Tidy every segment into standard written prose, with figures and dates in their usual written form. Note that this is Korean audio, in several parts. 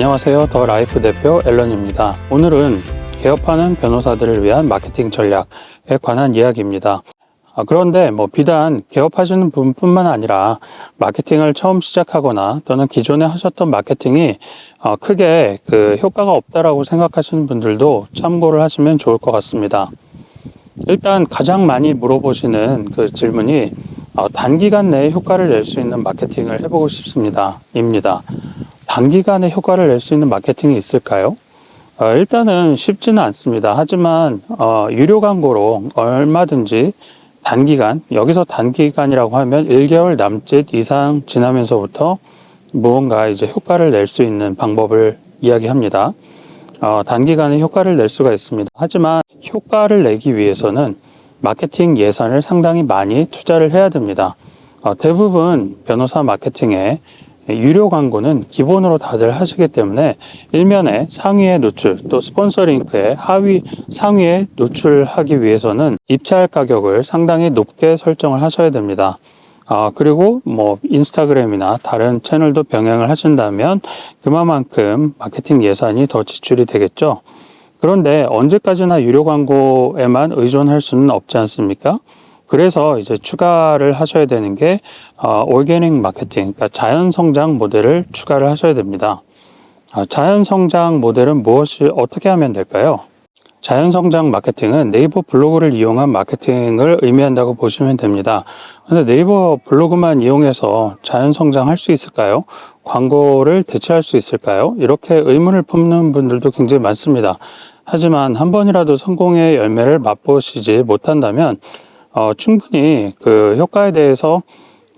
안녕하세요. 더 라이프 대표 앨런입니다. 오늘은 개업하는 변호사들을 위한 마케팅 전략에 관한 이야기입니다. 그런데 비단 개업하시는 분뿐만 아니라 마케팅을 처음 시작하거나 또는 기존에 하셨던 마케팅이 크게 효과가 없다라고 생각하시는 분들도 참고를 하시면 좋을 것 같습니다. 일단 가장 많이 물어보시는 그 질문이 단기간 내에 효과를 낼 수 있는 마케팅을 해보고 싶습니다. 입니다. 단기간에 효과를 낼 수 있는 마케팅이 있을까요? 일단은 쉽지는 않습니다. 하지만 유료 광고로 얼마든지 단기간, 여기서 단기간이라고 하면 1개월 남짓 이상 지나면서부터 무언가 이제 효과를 낼 수 있는 방법을 이야기합니다. 단기간에 효과를 낼 수가 있습니다. 하지만 효과를 내기 위해서는 마케팅 예산을 상당히 많이 투자를 해야 됩니다. 대부분 변호사 마케팅에 유료 광고는 기본으로 다들 하시기 때문에 일면에 상위에 노출, 또 스폰서 링크에 상위에 노출하기 위해서는 입찰 가격을 상당히 높게 설정을 하셔야 됩니다. 그리고 인스타그램이나 다른 채널도 병행을 하신다면 그만큼 마케팅 예산이 더 지출이 되겠죠. 그런데 언제까지나 유료 광고에만 의존할 수는 없지 않습니까? 그래서 이제 추가를 하셔야 되는 게 오르게닉 마케팅, 그러니까 자연 성장 모델을 추가를 하셔야 됩니다. 자연 성장 모델은 어떻게 하면 될까요? 자연 성장 마케팅은 네이버 블로그를 이용한 마케팅을 의미한다고 보시면 됩니다. 그런데 네이버 블로그만 이용해서 자연 성장할 수 있을까요? 광고를 대체할 수 있을까요? 이렇게 의문을 품는 분들도 굉장히 많습니다. 하지만 한 번이라도 성공의 열매를 맛보시지 못한다면 충분히 그 효과에 대해서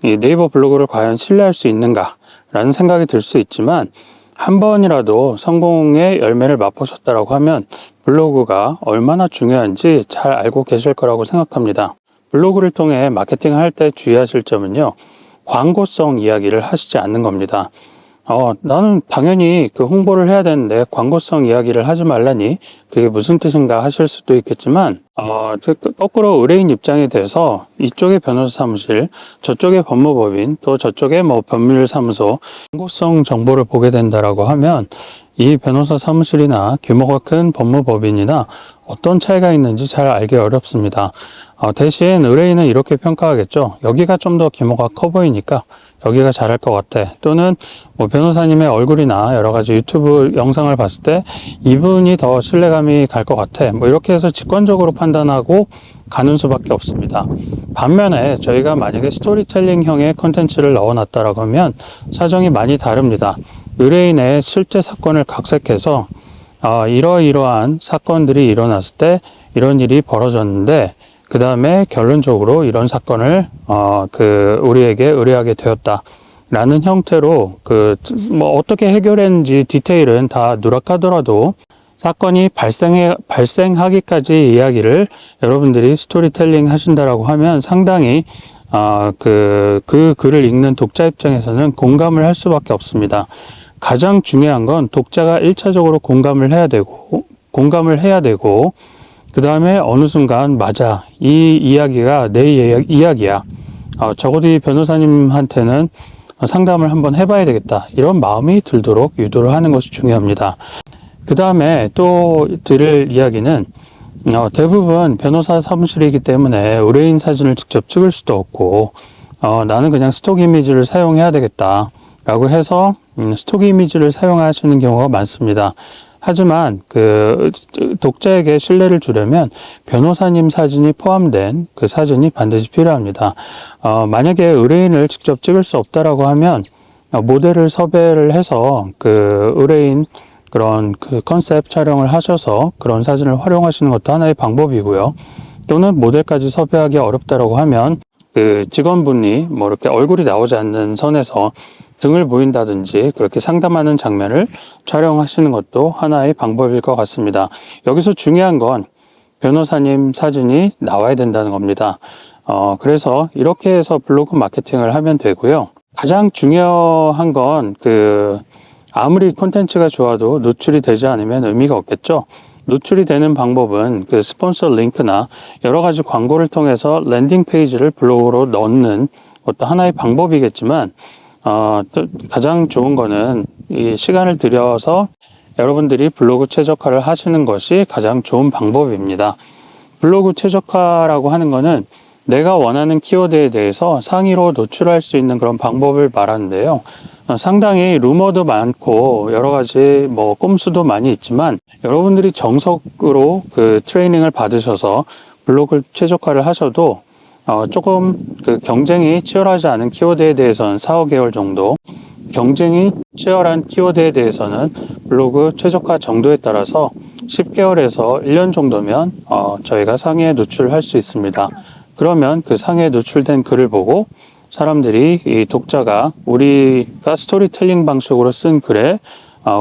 이 네이버 블로그를 과연 신뢰할 수 있는가라는 생각이 들 수 있지만 한 번이라도 성공의 열매를 맛보셨다라고 하면 블로그가 얼마나 중요한지 잘 알고 계실 거라고 생각합니다. 블로그를 통해 마케팅을 할 때 주의하실 점은요, 광고성 이야기를 하시지 않는 겁니다. 나는 당연히 그 홍보를 해야 되는데 광고성 이야기를 하지 말라니 그게 무슨 뜻인가 하실 수도 있겠지만 거꾸로 의뢰인 입장에 대해서 이쪽의 변호사 사무실, 저쪽의 법무법인, 또 저쪽의 법률사무소 광고성 정보를 보게 된다라고 하면 이 변호사 사무실이나 규모가 큰 법무법인이나 어떤 차이가 있는지 잘 알기 어렵습니다. 대신 의뢰인은 이렇게 평가하겠죠. 여기가 좀 더 규모가 커 보이니까 여기가 잘할 것 같아. 또는 변호사님의 얼굴이나 여러 가지 유튜브 영상을 봤을 때 이분이 더 신뢰감이 갈 것 같아. 이렇게 해서 직관적으로 판단하고 가는 수밖에 없습니다. 반면에 저희가 만약에 스토리텔링형의 콘텐츠를 넣어놨다라고 하면 사정이 많이 다릅니다. 의뢰인의 실제 사건을 각색해서 이러이러한 사건들이 일어났을 때 이런 일이 벌어졌는데 그 다음에 결론적으로 이런 사건을 우리에게 의뢰하게 되었다 라는 형태로 어떻게 해결했는지 디테일은 다 누락하더라도 사건이 발생하기까지 이야기를 여러분들이 스토리텔링 하신다라고 하면 상당히 그 글을 읽는 독자 입장에서는 공감을 할 수밖에 없습니다. 가장 중요한 건 독자가 1차적으로 공감을 해야 되고 그 다음에 어느 순간 맞아, 이 이야기가 내 이야기야, 적어도 이 변호사님한테는 상담을 한번 해봐야 되겠다, 이런 마음이 들도록 유도를 하는 것이 중요합니다. 그 다음에 또 드릴 이야기는 대부분 변호사 사무실이기 때문에 의뢰인 사진을 직접 찍을 수도 없고 나는 그냥 스톡 이미지를 사용해야 되겠다 라고 해서 스톡 이미지를 사용하시는 경우가 많습니다. 하지만 독자에게 신뢰를 주려면 변호사님 사진이 포함된 그 사진이 반드시 필요합니다. 만약에 의뢰인을 직접 찍을 수 없다라고 하면 모델을 섭외를 해서 의뢰인 그런 컨셉 촬영을 하셔서 그런 사진을 활용하시는 것도 하나의 방법이고요. 또는 모델까지 섭외하기 어렵다라고 하면 직원분이 이렇게 얼굴이 나오지 않는 선에서 등을 보인다든지 그렇게 상담하는 장면을 촬영하시는 것도 하나의 방법일 것 같습니다. 여기서 중요한 건 변호사님 사진이 나와야 된다는 겁니다. 그래서 이렇게 해서 블로그 마케팅을 하면 되고요. 가장 중요한 건 아무리 콘텐츠가 좋아도 노출이 되지 않으면 의미가 없겠죠. 노출이 되는 방법은 스폰서 링크나 여러 가지 광고를 통해서 랜딩 페이지를 블로그로 넣는 것도 하나의 방법이겠지만 또 가장 좋은 거는 이 시간을 들여서 여러분들이 블로그 최적화를 하시는 것이 가장 좋은 방법입니다. 블로그 최적화라고 하는 거는 내가 원하는 키워드에 대해서 상위로 노출할 수 있는 그런 방법을 말하는데요. 상당히 루머도 많고 여러 가지 뭐 꼼수도 많이 있지만 여러분들이 정석으로 그 트레이닝을 받으셔서 블로그 최적화를 하셔도 조금 그 경쟁이 치열하지 않은 키워드에 대해서는 4, 5개월 정도, 경쟁이 치열한 키워드에 대해서는 블로그 최적화 정도에 따라서 10개월에서 1년 정도면 저희가 상위에 노출할 수 있습니다. 그러면 그 상위에 노출된 글을 보고 사람들이, 이 독자가 우리가 스토리텔링 방식으로 쓴 글에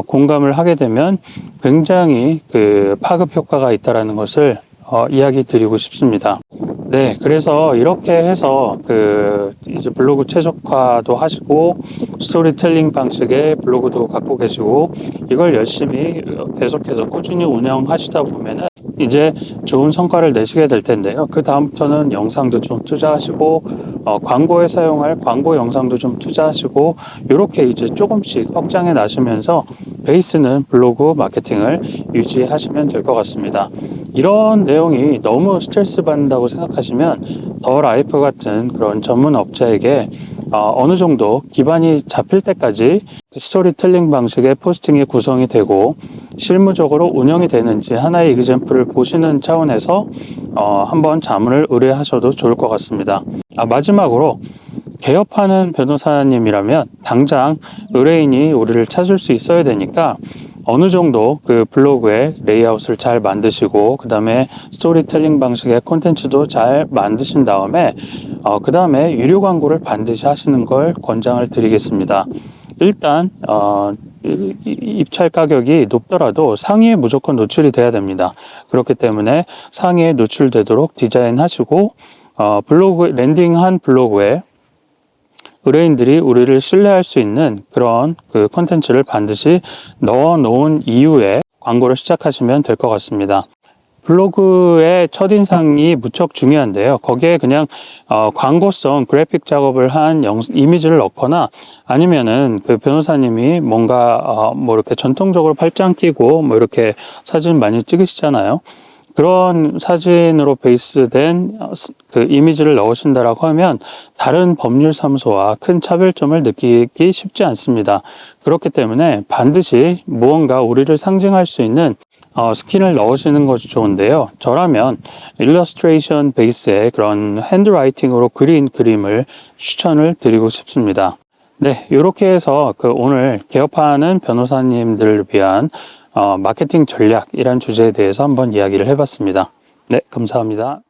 공감을 하게 되면 굉장히 그 파급 효과가 있다라는 것을 이야기 드리고 싶습니다. 네, 그래서 이렇게 해서 이제 블로그 최적화도 하시고 스토리텔링 방식의 블로그도 갖고 계시고 이걸 열심히 계속해서 꾸준히 운영하시다 보면은 이제 좋은 성과를 내시게 될 텐데요. 그 다음부터는 영상도 좀 투자하시고 광고에 사용할 광고 영상도 좀 투자하시고 이렇게 이제 조금씩 확장해 나시면서 베이스는 블로그 마케팅을 유지하시면 될 것 같습니다. 이런 내용이 너무 스트레스 받는다고 생각하시면 더 라이프 같은 그런 전문 업체에게 어느 정도 기반이 잡힐 때까지 스토리텔링 방식의 포스팅이 구성이 되고 실무적으로 운영이 되는지 하나의 이그젬플을 보시는 차원에서 한번 자문을 의뢰하셔도 좋을 것 같습니다. 마지막으로 개업하는 변호사님이라면 당장 의뢰인이 우리를 찾을 수 있어야 되니까 어느 정도 그 블로그의 레이아웃을 잘 만드시고 그 다음에 스토리텔링 방식의 콘텐츠도 잘 만드신 다음에 그 다음에 유료 광고를 반드시 하시는 걸 권장을 드리겠습니다. 일단 입찰 가격이 높더라도 상위에 무조건 노출이 돼야 됩니다. 그렇기 때문에 상위에 노출되도록 디자인하시고 블로그 랜딩한 블로그에 의뢰인들이 우리를 신뢰할 수 있는 그런 그 콘텐츠를 반드시 넣어 놓은 이후에 광고를 시작하시면 될 것 같습니다. 블로그의 첫인상이 무척 중요한데요. 거기에 그냥 광고성 그래픽 작업을 한 이미지를 넣거나 아니면은 그 변호사님이 뭔가 뭐 이렇게 전통적으로 팔짱 끼고 뭐 이렇게 사진 많이 찍으시잖아요. 그런 사진으로 베이스된 그 이미지를 넣으신다라고 하면 다른 법률사무소와 큰 차별점을 느끼기 쉽지 않습니다. 그렇기 때문에 반드시 무언가 우리를 상징할 수 있는 스킨을 넣으시는 것이 좋은데요. 저라면 일러스트레이션 베이스의 그런 핸드라이팅으로 그린 그림을 추천을 드리고 싶습니다. 네, 이렇게 해서 오늘 개업하는 변호사님들을 위한 마케팅 전략이란 주제에 대해서 한번 이야기를 해봤습니다. 네, 감사합니다.